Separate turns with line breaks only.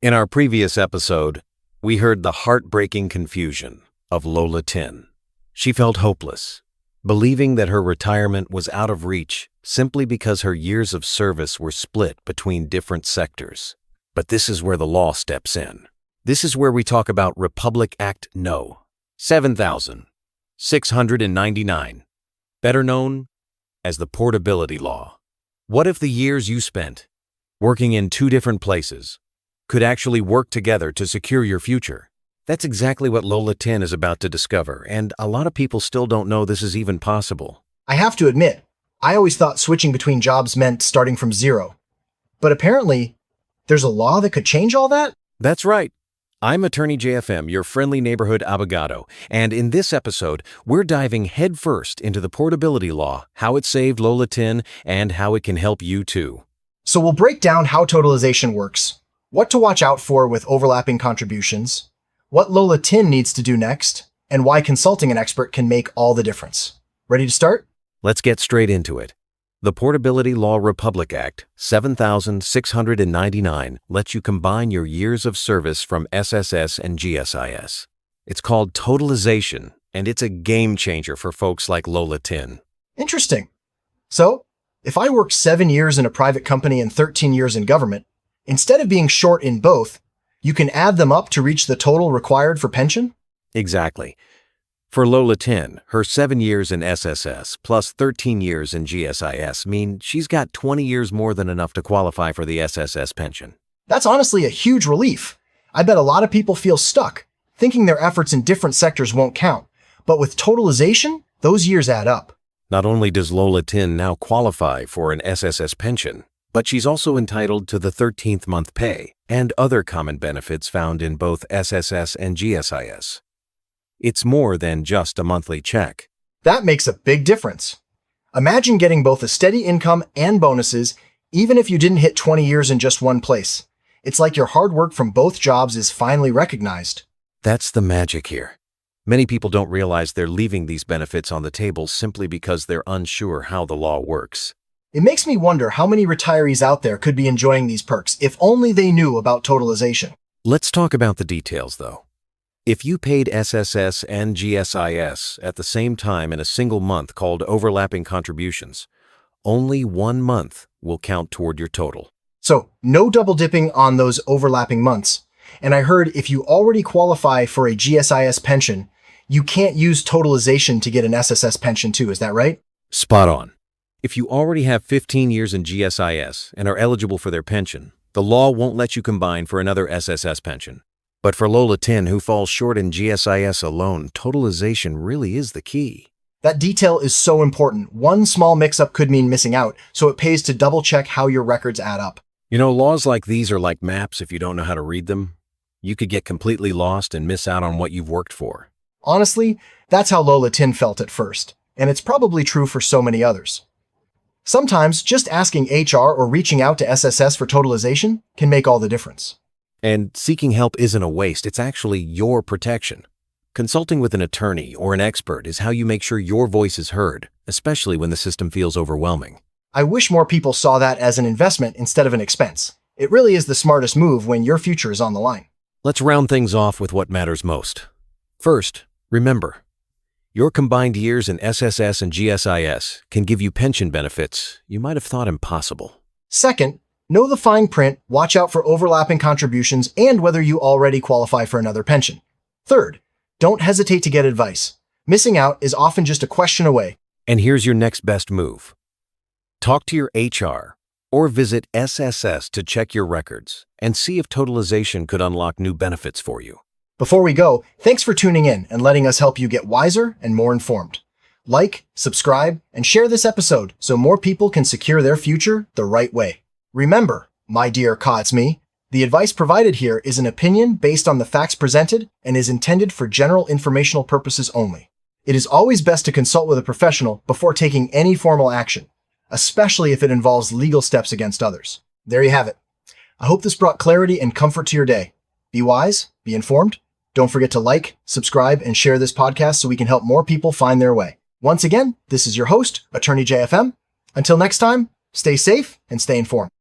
In our previous episode, we heard the heartbreaking confusion of Lola Tin. She felt hopeless, believing that her retirement was out of reach simply because her years of service were split between different sectors. But this is where the law steps in. This is where we talk about Republic Act No. 7699, better known as the Portability Law. What if the years you spent working in two different places could actually work together to secure your future? That's exactly what Lola Tin is about to discover, and a lot of people still don't know this is even possible.
I have to admit, I always thought switching between jobs meant starting from zero. But apparently, there's a law that could change all that?
That's right. I'm Attorney JFM, your friendly neighborhood abogado, and in this episode, we're diving headfirst into the Portability Law, how it saved Lola Tin, and how it can help you too.
So we'll break down how totalization works, what to watch out for with overlapping contributions, what Lola Tin needs to do next, and why consulting an expert can make all the difference. Ready to start?
Let's get straight into it. The Portability Law Republic Act 7699 lets you combine your years of service from SSS and GSIS. It's called totalization, and it's a game changer for folks like Lola Tin.
Interesting. So, if I work 7 years in a private company and 13 years in government, instead of being short in both, you can add them up to reach the total required for pension?
Exactly. For Lola Tin, her 7 years in SSS plus 13 years in GSIS mean she's got 20 years more than enough to qualify for the SSS pension.
That's honestly a huge relief. I bet a lot of people feel stuck, thinking their efforts in different sectors won't count. But with totalization, those years add up.
Not only does Lola Tin now qualify for an SSS pension, but she's also entitled to the 13th month pay and other common benefits found in both SSS and GSIS. It's more than just a monthly check.
That makes a big difference. Imagine getting both a steady income and bonuses, even if you didn't hit 20 years in just one place. It's like your hard work from both jobs is finally recognized.
That's the magic here. Many people don't realize they're leaving these benefits on the table simply because they're unsure how the law works.
It makes me wonder how many retirees out there could be enjoying these perks if only they knew about totalization.
Let's talk about the details, though. If you paid SSS and GSIS at the same time in a single month called overlapping contributions, only 1 month will count toward your total.
So, no double dipping on those overlapping months. And I heard if you already qualify for a GSIS pension, you can't use totalization to get an SSS pension too, is that right?
Spot on. If you already have 15 years in GSIS and are eligible for their pension, the law won't let you combine for another SSS pension. But for Lola Tin, who falls short in GSIS alone, totalization really is the key.
That detail is so important. One small mix-up could mean missing out, so it pays to double-check how your records add up.
You know, laws like these are like maps if you don't know how to read them. You could get completely lost and miss out on what you've worked for.
Honestly, that's how Lola Tin felt at first, and it's probably true for so many others. Sometimes just asking HR or reaching out to SSS for totalization can make all the difference.
And seeking help isn't a waste, it's actually your protection. Consulting with an attorney or an expert is how you make sure your voice is heard, especially when the system feels overwhelming.
I wish more people saw that as an investment instead of an expense. It really is the smartest move when your future is on the line.
Let's round things off with what matters most. First, remember, your combined years in SSS and GSIS can give you pension benefits you might have thought impossible.
Second, know the fine print, watch out for overlapping contributions, and whether you already qualify for another pension. Third, don't hesitate to get advice. Missing out is often just a question away.
And here's your next best move. Talk to your HR or visit SSS to check your records and see if totalization could unlock new benefits for you.
Before we go, thanks for tuning in and letting us help you get wiser and more informed. Like, subscribe, and share this episode so more people can secure their future the right way. Remember, my dear me, the advice provided here is an opinion based on the facts presented and is intended for general informational purposes only. It is always best to consult with a professional before taking any formal action, especially if it involves legal steps against others. There you have it. I hope this brought clarity and comfort to your day. Be wise, be informed. Don't forget to like, subscribe, and share this podcast so we can help more people find their way. Once again, this is your host, Attorney JFM. Until next time, stay safe and stay informed.